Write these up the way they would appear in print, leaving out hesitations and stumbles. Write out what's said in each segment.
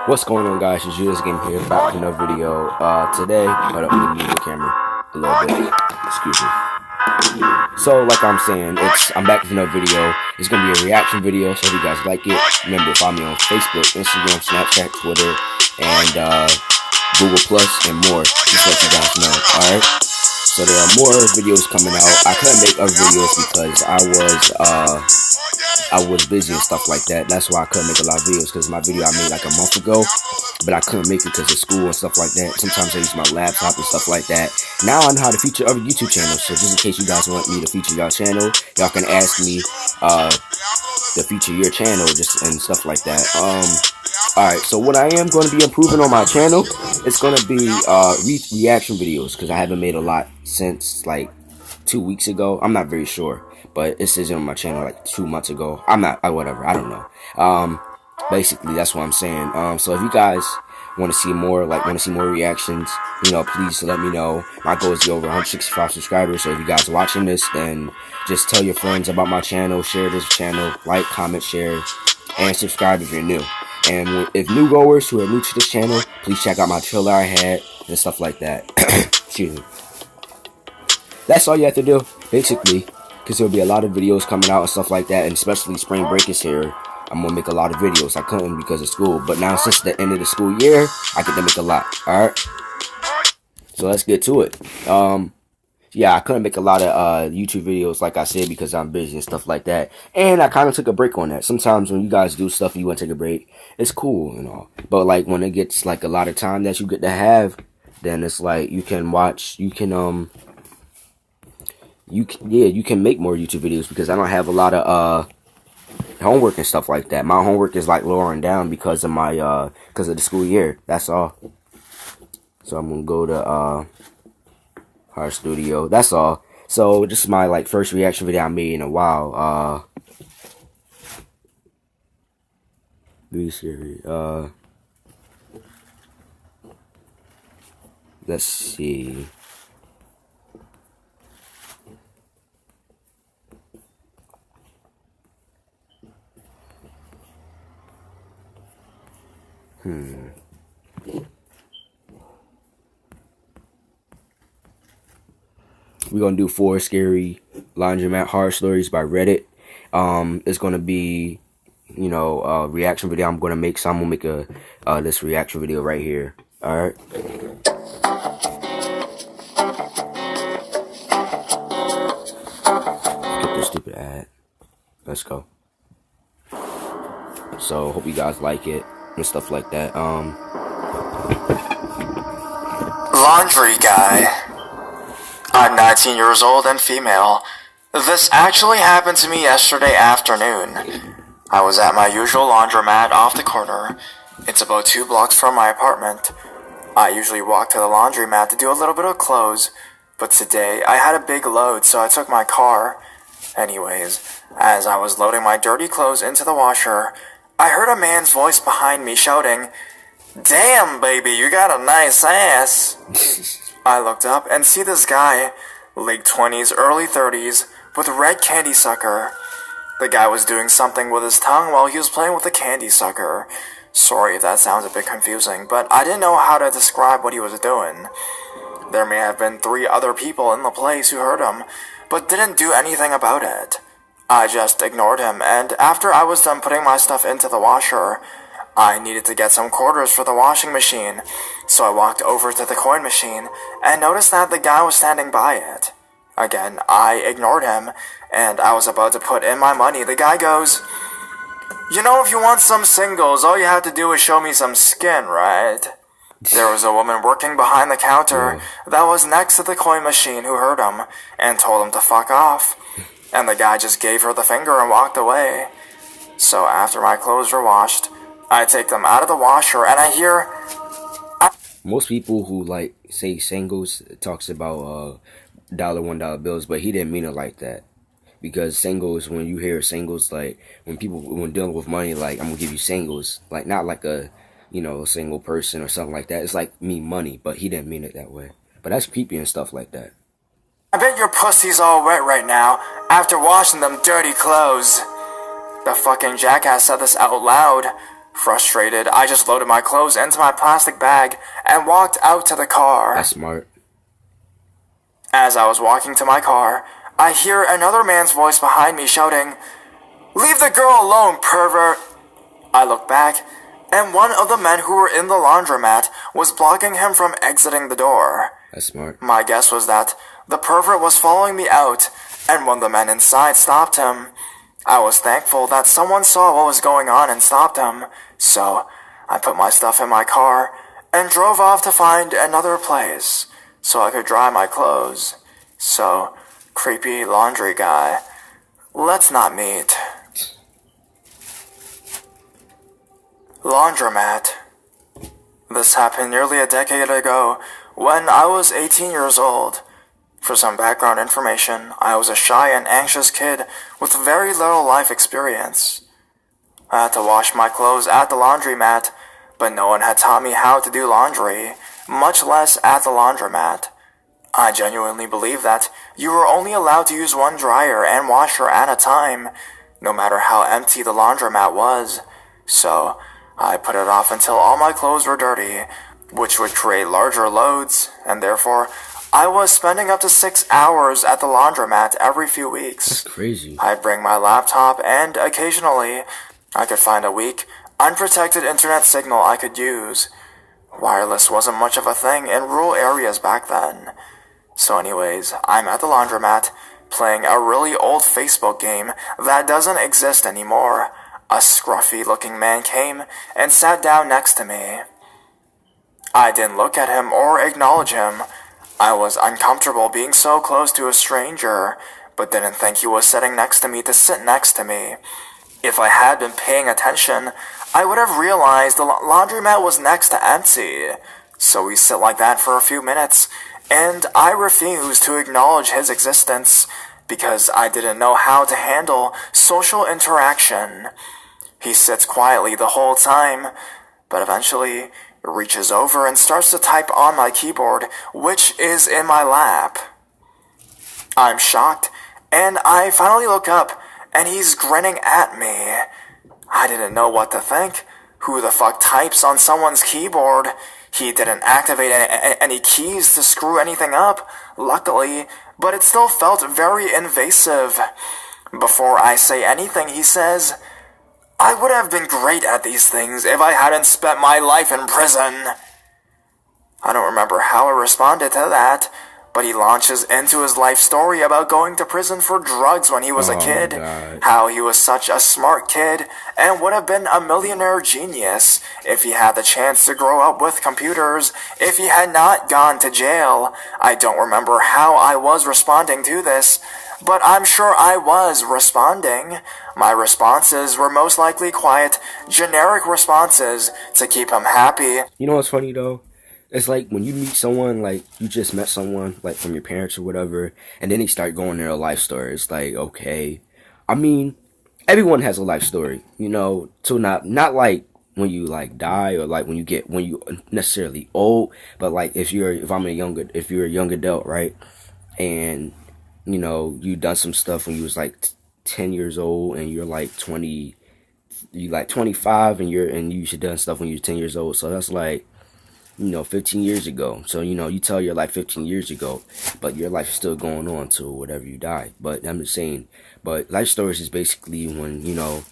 What's going on, guys? It's JuderzGaming here, back with another video. Today, hold up, let me move the camera a little bit. Excuse me. So, like I'm saying, I'm back with another video. It's gonna be a reaction video, so if you guys like it, remember to follow me on Facebook, Instagram, Snapchat, Twitter, and Google Plus, and more. Just let you guys know. All right. So there are more videos coming out. I couldn't make other videos because I was busy and stuff like that. That's why I couldn't make a lot of videos, because my video I made like a month ago, but I couldn't make it because of school and stuff like that. Sometimes I use my laptop and stuff like that. Now I know how to feature other YouTube channels, so just in case you guys want me to feature your channel, y'all can ask me to feature your channel just and stuff like that. Alright, so what I am going to be improving on my channel, it's going to be reaction videos, because I haven't made a lot since like 2 weeks ago. I'm not very sure, but it says on my channel like 2 months ago. Whatever, I don't know. Basically, that's what I'm saying. So if you guys want to see more, reactions, please let me know. My goal is to get over 165 subscribers, so if you guys are watching this, then just tell your friends about my channel, share this channel, like, comment, share, and subscribe if you're new. And if new goers who are new to this channel, please check out my trailer I had and stuff like that. Excuse me. That's all you have to do, basically, because there'll be a lot of videos coming out and stuff like that, and especially spring break is here. I'm gonna make a lot of videos. I couldn't because of school, but now since the end of the school year, I get to make a lot. Alright? So let's get to it. Yeah, I couldn't make a lot of YouTube videos, like I said, because I'm busy and stuff like that. And I kind of took a break on that. Sometimes when you guys do stuff and you want to take a break, it's cool and all. But like when it gets like a lot of time that you get to have, then it's like you can watch, you can make more YouTube videos, because I don't have a lot of homework and stuff like that. My homework is like lowering down because of my because of the school year. That's all. So I'm gonna go to our studio. That's all. So this is my like first reaction video I made in a while. Let's see. We're gonna do 4 scary laundromat horror stories by Reddit. It's gonna be, a reaction video I'm gonna make. So I'm gonna make this reaction video right here. All right. Get this stupid ad. Let's go. So hope you guys like it and stuff like that. Laundry guy. I'm 19 years old and female. This actually happened to me yesterday afternoon. I was at my usual laundromat off the corner. It's about 2 blocks from my apartment. I usually walk to the laundromat to do a little bit of clothes, but today I had a big load, so I took my car. Anyways, as I was loading my dirty clothes into the washer, I heard a man's voice behind me shouting, "Damn, baby, you got a nice ass." I looked up and see this guy, late 20s, early 30s, with a red candy sucker. The guy was doing something with his tongue while he was playing with the candy sucker. Sorry if that sounds a bit confusing, but I didn't know how to describe what he was doing. There may have been 3 other people in the place who heard him, but didn't do anything about it. I just ignored him, and after I was done putting my stuff into the washer, I needed to get some quarters for the washing machine, so I walked over to the coin machine and noticed that the guy was standing by it. Again, I ignored him, and I was about to put in my money. The guy goes, "You know, if you want some singles, all you have to do is show me some skin, right?" There was a woman working behind the counter that was next to the coin machine who heard him and told him to fuck off, and the guy just gave her the finger and walked away. So after my clothes were washed, I take them out of the washer and I hear... Most people who like say singles talks about $1 bills, but he didn't mean it like that. Because singles, when you hear singles, like when dealing with money, like I'm gonna give you singles, like not like a single person or something like that. It's like me money, but he didn't mean it that way. But that's creepy and stuff like that. "I bet your pussy's all wet right now after washing them dirty clothes." The fucking jackass said this out loud. Frustrated, I just loaded my clothes into my plastic bag and walked out to the car. That's smart. As I was walking to my car, I hear another man's voice behind me shouting, "Leave the girl alone, pervert!" I look back, and one of the men who were in the laundromat was blocking him from exiting the door. That's smart. My guess was that the pervert was following me out, and one of the men inside stopped him. I was thankful that someone saw what was going on and stopped him, so I put my stuff in my car and drove off to find another place so I could dry my clothes. So, creepy laundry guy, let's not meet. Laundromat. This happened nearly a decade ago when I was 18 years old. For some background information, I was a shy and anxious kid with very little life experience. I had to wash my clothes at the laundromat, but no one had taught me how to do laundry, much less at the laundromat. I genuinely believe that you were only allowed to use one dryer and washer at a time, no matter how empty the laundromat was. So, I put it off until all my clothes were dirty, which would create larger loads, and therefore, I was spending up to 6 hours at the laundromat every few weeks. That's crazy. I'd bring my laptop, and occasionally, I could find a weak, unprotected internet signal I could use. Wireless wasn't much of a thing in rural areas back then. So anyways, I'm at the laundromat, playing a really old Facebook game that doesn't exist anymore. A scruffy-looking man came and sat down next to me. I didn't look at him or acknowledge him. I was uncomfortable being so close to a stranger, but didn't think he was sitting next to me to sit next to me. If I had been paying attention, I would have realized the laundromat was next to empty. So we sit like that for a few minutes, and I refused to acknowledge his existence because I didn't know how to handle social interaction. He sits quietly the whole time, but eventually reaches over and starts to type on my keyboard, which is in my lap. I'm shocked, and I finally look up, and he's grinning at me. I didn't know what to think. Who the fuck types on someone's keyboard? He didn't activate any keys to screw anything up, luckily, but it still felt very invasive. Before I say anything, he says, "I would have been great at these things if I hadn't spent my life in prison." I don't remember how I responded to that, but he launches into his life story about going to prison for drugs when he was a kid, how he was such a smart kid and would have been a millionaire genius if he had the chance to grow up with computers, if he had not gone to jail. I don't remember how I was responding to this, but I'm sure I was responding. My responses were most likely quiet, generic responses to keep him happy. You know what's funny though? It's like when you meet someone, like you just met someone, like from your parents or whatever, and then they start going their life story. It's like, okay. I mean, everyone has a life story, you know, so not like when you like die or like when you necessarily old, but like if you're a young adult, right? And you know, you done some stuff when you was like 10 years old and you're like 20, you like 25 and you should done stuff when you were 10 years old. So that's like, you know, 15 years ago. So, you know, you tell your life 15 years ago, but your life is still going on till whatever you die. But I'm just saying, but life stories is basically when, you know,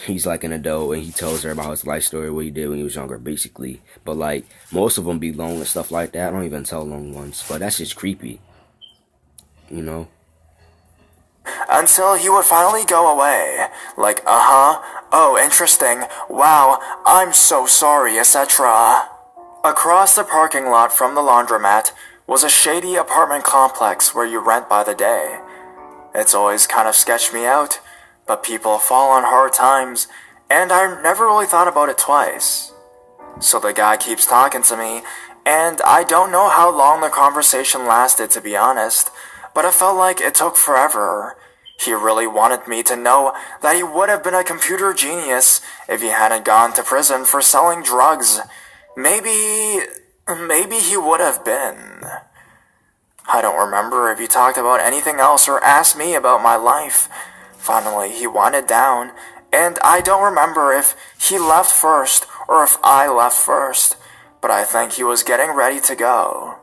he's like an adult and he tells her about his life story, what he did when he was younger, basically. But like, most of them be long and stuff like that. I don't even tell long ones, but that's just creepy, you know? Until he would finally go away. Like, oh, interesting, wow, I'm so sorry, etc. Across the parking lot from the laundromat was a shady apartment complex where you rent by the day. It's always kind of sketched me out, but people fall on hard times, and I never really thought about it twice. So the guy keeps talking to me, and I don't know how long the conversation lasted, to be honest, but it felt like it took forever. He really wanted me to know that he would have been a computer genius if he hadn't gone to prison for selling drugs. Maybe he would have been. I don't remember if he talked about anything else or asked me about my life. Finally, he winded down, and I don't remember if he left first or if I left first, but I think he was getting ready to go.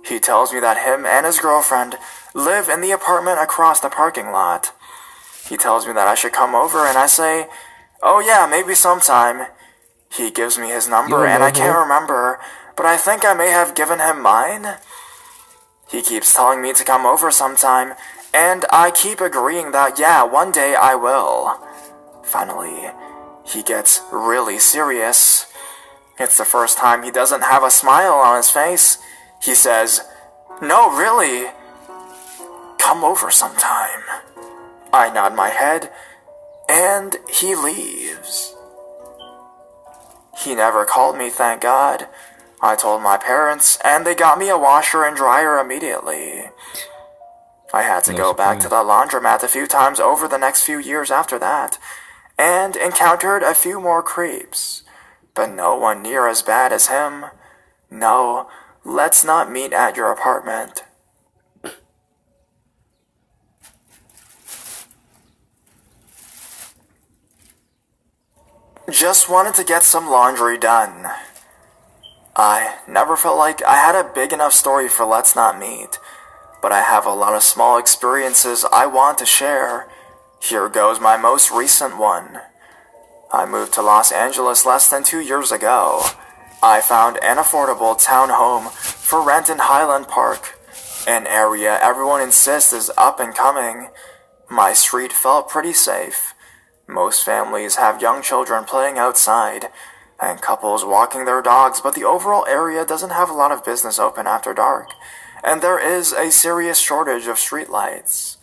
He tells me that him and his girlfriend live in the apartment across the parking lot. He tells me that I should come over, and I say, "Oh yeah, maybe sometime." He gives me his number, and I can't remember, but I think I may have given him mine. He keeps telling me to come over sometime, and I keep agreeing that yeah, one day I will. Finally, he gets really serious. It's the first time he doesn't have a smile on his face. He says, "No, really, come over sometime." I nod my head, and he leaves. He never called me, thank God. I told my parents, and they got me a washer and dryer immediately. I had to go back to the laundromat a few times over the next few years after that, and encountered a few more creeps, but no one near as bad as him. No, let's not meet at your apartment. Just wanted to get some laundry done. I never felt like I had a big enough story for Let's Not Meet, but I have a lot of small experiences I want to share. Here goes my most recent one. I moved to Los Angeles less than 2 years ago. I found an affordable townhome for rent in Highland Park, an area everyone insists is up and coming. My street felt pretty safe. Most families have young children playing outside, and couples walking their dogs, but the overall area doesn't have a lot of business open after dark, and there is a serious shortage of streetlights.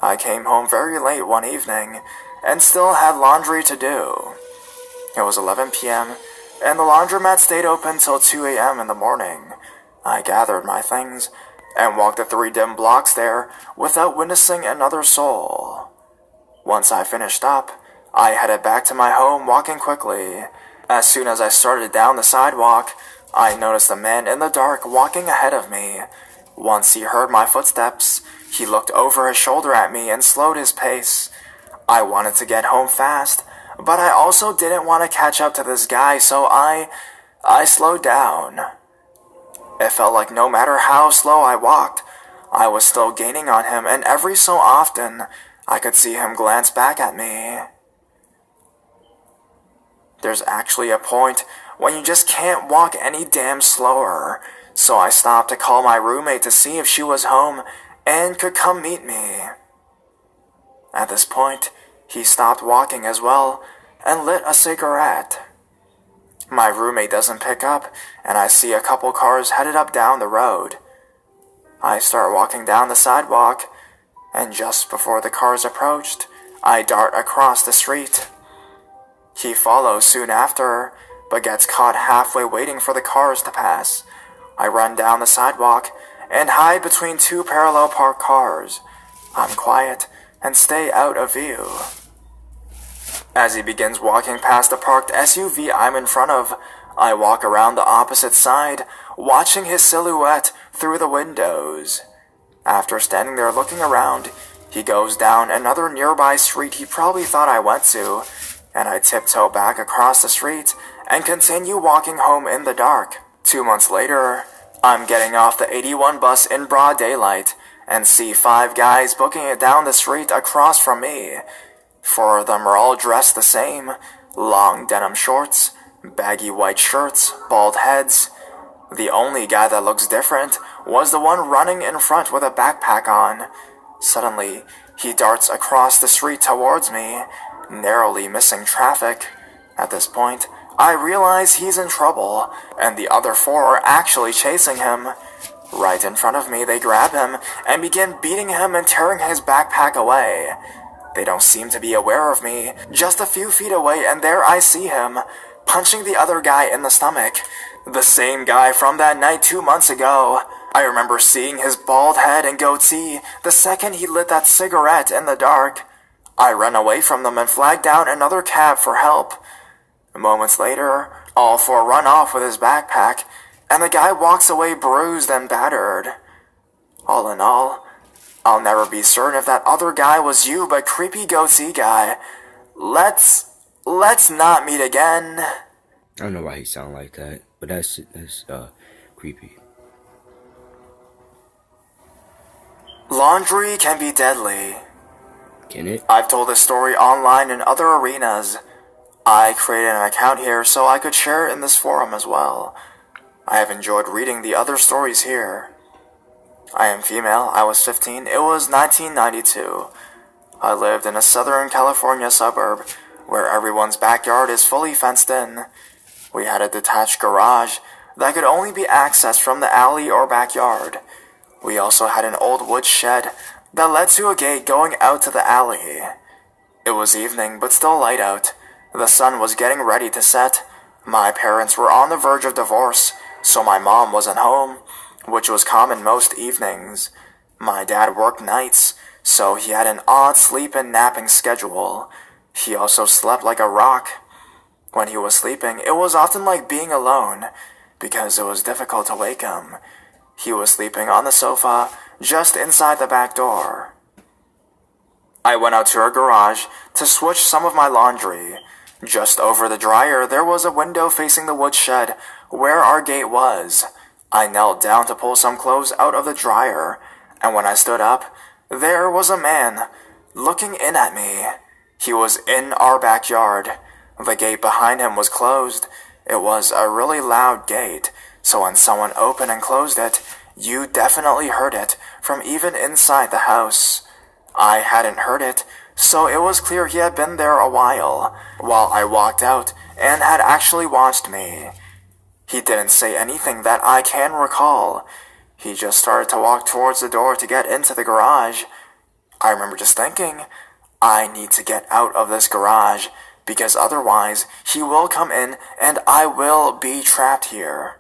I came home very late one evening, and still had laundry to do. It was 11 p.m., and the laundromat stayed open till 2 a.m. in the morning. I gathered my things, and walked the 3 dim blocks there without witnessing another soul. Once I finished up, I headed back to my home walking quickly. As soon as I started down the sidewalk, I noticed a man in the dark walking ahead of me. Once he heard my footsteps, he looked over his shoulder at me and slowed his pace. I wanted to get home fast, but I also didn't want to catch up to this guy, so I slowed down. It felt like no matter how slow I walked, I was still gaining on him, and every so often, I could see him glance back at me. There's actually a point when you just can't walk any damn slower, so I stopped to call my roommate to see if she was home and could come meet me. At this point, he stopped walking as well and lit a cigarette. My roommate doesn't pick up, and I see a couple cars headed up down the road. I start walking down the sidewalk, and just before the cars approached, I dart across the street. He follows soon after, but gets caught halfway waiting for the cars to pass. I run down the sidewalk and hide between 2 parallel parked cars. I'm quiet and stay out of view. As he begins walking past the parked SUV I'm in front of, I walk around the opposite side, watching his silhouette through the windows. After standing there looking around, he goes down another nearby street he probably thought I went to, and I tiptoe back across the street and continue walking home in the dark. 2 months later, I'm getting off the 81 bus in broad daylight and see 5 guys booking it down the street across from me. 4 of them are all dressed the same, long denim shorts, baggy white shirts, bald heads. The only guy that looks different was the one running in front with a backpack on. Suddenly, he darts across the street towards me, narrowly missing traffic. At this point, I realize he's in trouble, and the other 4 are actually chasing him. Right in front of me, they grab him and begin beating him and tearing his backpack away. They don't seem to be aware of me. Just a few feet away, and there I see him, punching the other guy in the stomach. The same guy from that night 2 months ago. I remember seeing his bald head and goatee the second he lit that cigarette in the dark. I run away from them and flag down another cab for help. Moments later, all 4 run off with his backpack, and the guy walks away bruised and battered. All in all, I'll never be certain if that other guy was you, but creepy goatee guy, let's not meet again. I don't know why he sound like that, but that's creepy. Laundry can be deadly. Can it? I've told this story online in other arenas. I created an account here so I could share it in this forum as well. I have enjoyed reading the other stories here. I am female, I was 15, it was 1992. I lived in a Southern California suburb where everyone's backyard is fully fenced in. We had a detached garage that could only be accessed from the alley or backyard. We also had an old wood shed that led to a gate going out to the alley. It was evening, but still light out. The sun was getting ready to set. My parents were on the verge of divorce, so my mom wasn't home, which was common most evenings. My dad worked nights, so he had an odd sleep and napping schedule. He also slept like a rock. When he was sleeping, it was often like being alone, because it was difficult to wake him. He was sleeping on the sofa, just inside the back door. I went out to our garage to switch some of my laundry. Just over the dryer, there was a window facing the wood shed, where our gate was. I knelt down to pull some clothes out of the dryer, and when I stood up, there was a man, looking in at me. He was in our backyard. The gate behind him was closed. It was a really loud gate, so when someone opened and closed it, you definitely heard it from even inside the house. I hadn't heard it, so it was clear he had been there a while I walked out and had actually watched me. He didn't say anything that I can recall. He just started to walk towards the door to get into the garage. I remember just thinking, I need to get out of this garage, because otherwise he will come in and I will be trapped here.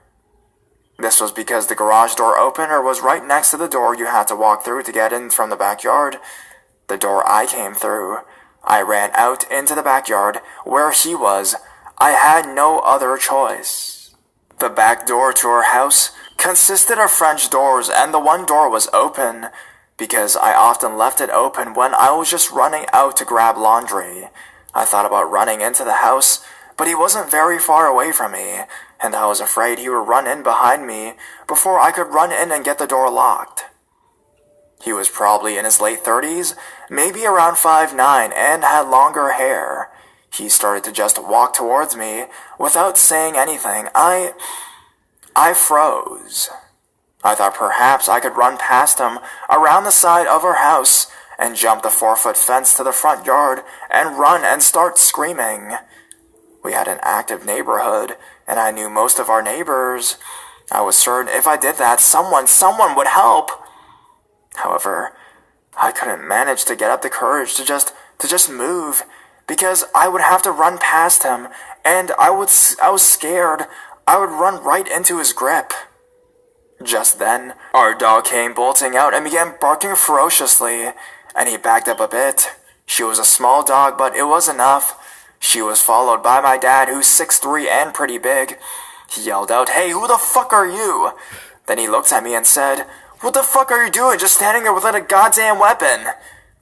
This was because the garage door opener was right next to the door you had to walk through to get in from the backyard. The door I came through. I ran out into the backyard where he was. I had no other choice. The back door to our house consisted of French doors, and the one door was open, because I often left it open when I was just running out to grab laundry. I thought about running into the house, but he wasn't very far away from me, and I was afraid he would run in behind me before I could run in and get the door locked. He was probably in his late 30s, maybe around 5'9", and had longer hair. He started to just walk towards me without saying anything. I froze. I thought perhaps I could run past him around the side of our house and jump the 4-foot fence to the front yard and run and start screaming. We had an active neighborhood, and I knew most of our neighbors. I was certain if I did that, someone would help. However, I couldn't manage to get up the courage to just move, because I would have to run past him, and I was scared I would run right into his grip. Just then, our dog came bolting out and began barking ferociously, and he backed up a bit. She was a small dog, but it was enough. She was followed by my dad, who's 6'3" and pretty big. He yelled out, "Hey, who the fuck are you?" Then he looked at me and said, "What the fuck are you doing just standing there without a goddamn weapon?"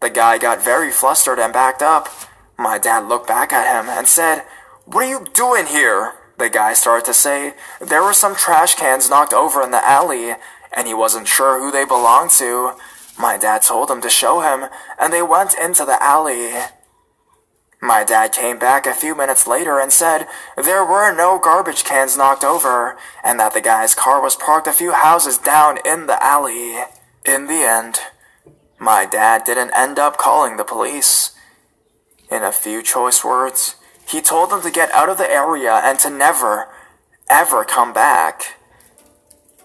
The guy got very flustered and backed up. My dad looked back at him and said, "What are you doing here?" The guy started to say there were some trash cans knocked over in the alley, and he wasn't sure who they belonged to. My dad told him to show him, and they went into the alley. My dad came back a few minutes later and said there were no garbage cans knocked over, and that the guy's car was parked a few houses down in the alley. In the end, my dad didn't end up calling the police. In a few choice words, he told them to get out of the area and to never, ever come back.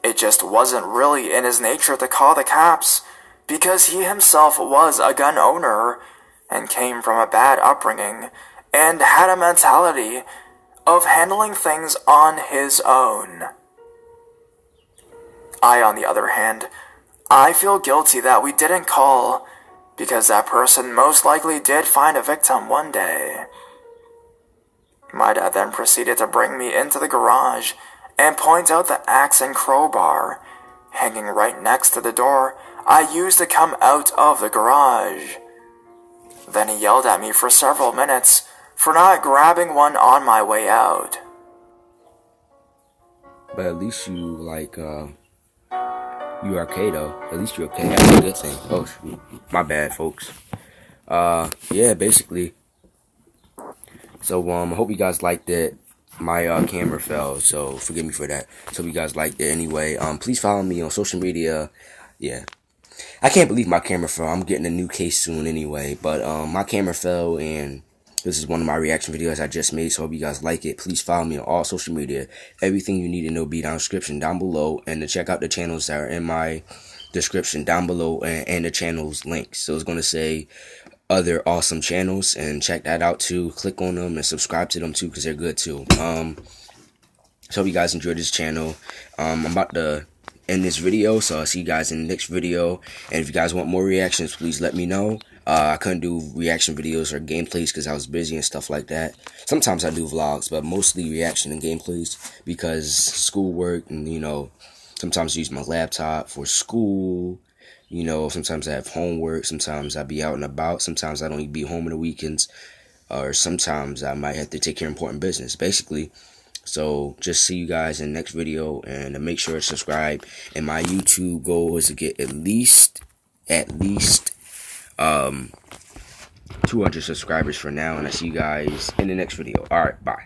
It just wasn't really in his nature to call the cops, because he himself was a gun owner and came from a bad upbringing and had a mentality of handling things on his own. On the other hand, I feel guilty that we didn't call, because that person most likely did find a victim one day. My dad then proceeded to bring me into the garage and point out the axe and crowbar hanging right next to the door I used to come out of the garage. Then he yelled at me for several minutes for not grabbing one on my way out. But at least you you are okay though. At least you're okay. That's a good thing. Oh shoot. My bad, folks. Yeah, basically. So I hope you guys liked it. My camera fell, so forgive me for that. So you guys liked it anyway. Please follow me on social media. Yeah. I can't believe my camera fell. I'm getting a new case soon anyway. But my camera fell, and this is one of my reaction videos I just made. So I hope you guys like it. Please follow me on all social media. Everything you need to know be down in the description down below. And to check out the channels that are in my description down below, and the channels links. So it's going to say other awesome channels, and check that out too. Click on them and subscribe to them too, because they're good too. So hope you guys enjoyed this channel. I'm about to end this video, so I'll see you guys in the next video. And if you guys want more reactions, please let me know. I couldn't do reaction videos or gameplays because I was busy and stuff like that. Sometimes I do vlogs, but mostly reaction and gameplays because schoolwork, and sometimes I use my laptop for school. Sometimes I have homework, sometimes I be out and about, sometimes I don't even be home on the weekends, or sometimes I might have to take care of important business, basically. So just see you guys in the next video, and make sure to subscribe. And my YouTube goal is to get at least 200 subscribers for now, and I see you guys in the next video. Alright, bye.